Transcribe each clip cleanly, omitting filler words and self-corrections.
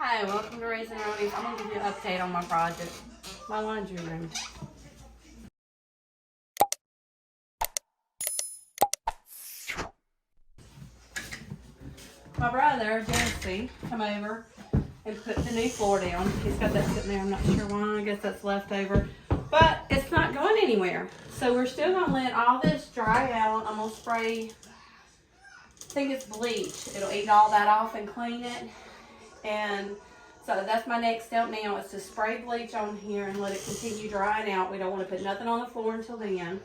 Hi, welcome to Raising Ronies. I'm going to give you an update on my project, my laundry room. My brother, Jesse, come over and put the new floor down. He's got that sitting there. I'm not sure why. I guess that's leftover. But it's not going anywhere. So we're still going to let all this dry out. I'm going to spray, I think it's bleach. It'll eat all that off and clean it. And so that's my next step now, is to spray bleach on here and let it continue drying out. We don't want to put nothing on the floor until then.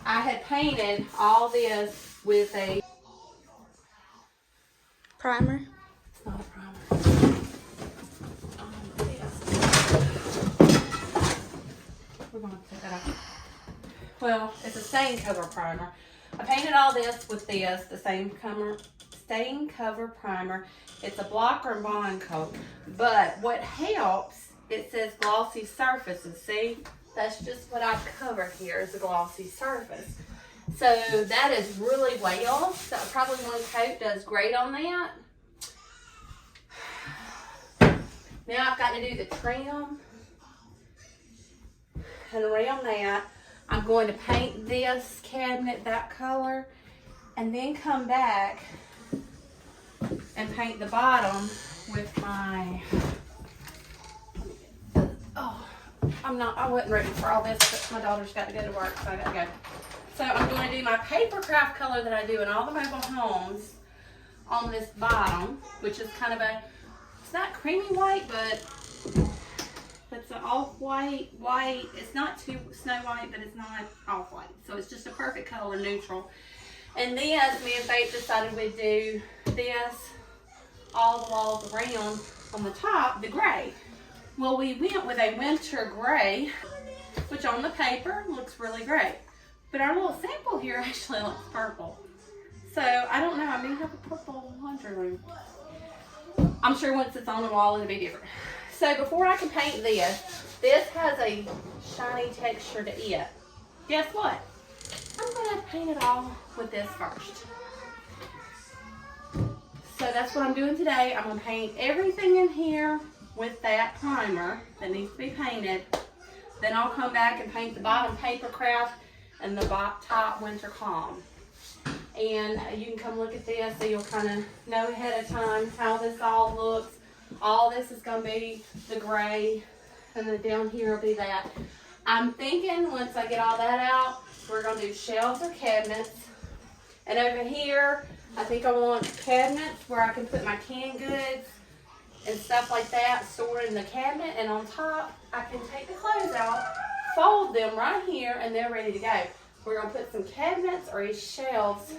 I had painted all this with a primer. It's not a primer. We're going to take that off. Well, it's a stain cover primer. I painted all this with this, the stain cover primer. It's a blocker and bond coat. But what helps, it says glossy surfaces. See? That's just what I've covered here, is a glossy surface. So that is really well. So probably one coat does great on that. Now I've got to do the trim. And around that, I'm going to paint this cabinet that color. And then come back and paint the bottom with my, I wasn't ready for all this, but my daughter's got to go to work, so I got to go. So I'm going to do my paper craft color that I do in all the mobile homes on this bottom, which is kind of it's not creamy white, but it's an off-white, white. It's not too snow white, but it's not off-white. So it's just a perfect color, neutral. And then me and Faith decided we'd do this all the walls around on the top, the gray. Well, we went with a winter gray, which on the paper looks really great. But our little sample here actually looks purple. So I don't know, I may have a purple laundry room. I'm sure once it's on the wall it'll be different. So before I can paint this has a shiny texture to it. Guess what? I'm going to paint it all with this first. So that's what I'm doing today. I'm going to paint everything in here with that primer that needs to be painted. Then I'll come back and paint the bottom paper craft and the top winter calm. And you can come look at this so you'll kind of know ahead of time how this all looks. All this is going to be the gray, and then down here will be that. I'm thinking once I get all that out, we're going to do shelves or cabinets. And over here, I think I want cabinets where I can put my canned goods and stuff like that stored in the cabinet. And on top, I can take the clothes out, fold them right here, and they're ready to go. We're going to put some cabinets or these shelves.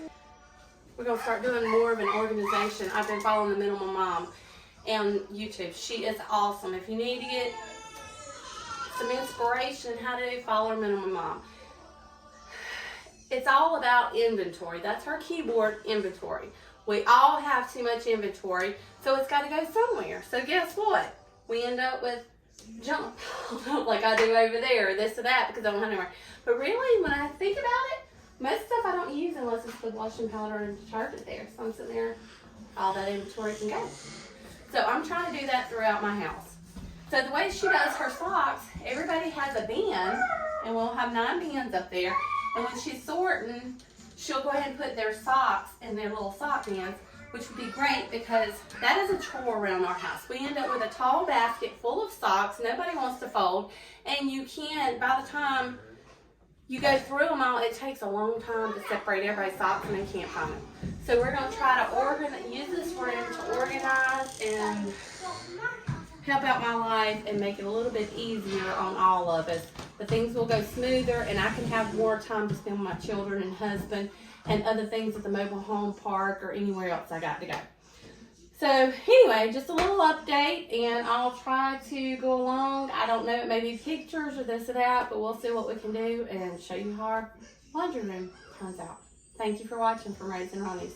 We're going to start doing more of an organization. I've been following the Minimal Mom on YouTube. She is awesome. If you need to get some inspiration how to follow Minimal Mom. It's all about inventory. That's her keyword, inventory. We all have too much inventory, so it's got to go somewhere. So guess what? We end up with junk like I do over there, this or that, because I don't have anywhere. But really, when I think about it, most stuff I don't use unless it's with washing powder and detergent there. So I'm sitting there, all that inventory can go. So I'm trying to do that throughout my house. So the way she does her socks, everybody has a bin, and we'll have 9 bins up there. And when she's sorting, she'll go ahead and put their socks in their little sock bins, which would be great because that is a chore around our house. We end up with a tall basket full of socks nobody wants to fold, and you can't, by the time you go through them all, it takes a long time to separate everybody's socks and they can't find them. So we're going to try to use this room to organize and help out my life and make it a little bit easier on all of us. The things will go smoother, and I can have more time to spend with my children and husband and other things at the mobile home park or anywhere else I got to go. So anyway, just a little update, and I'll try to go along. I don't know, it may be pictures or this or that, but we'll see what we can do and show you how our laundry room turns out. Thank you for watching from Raising Ronies.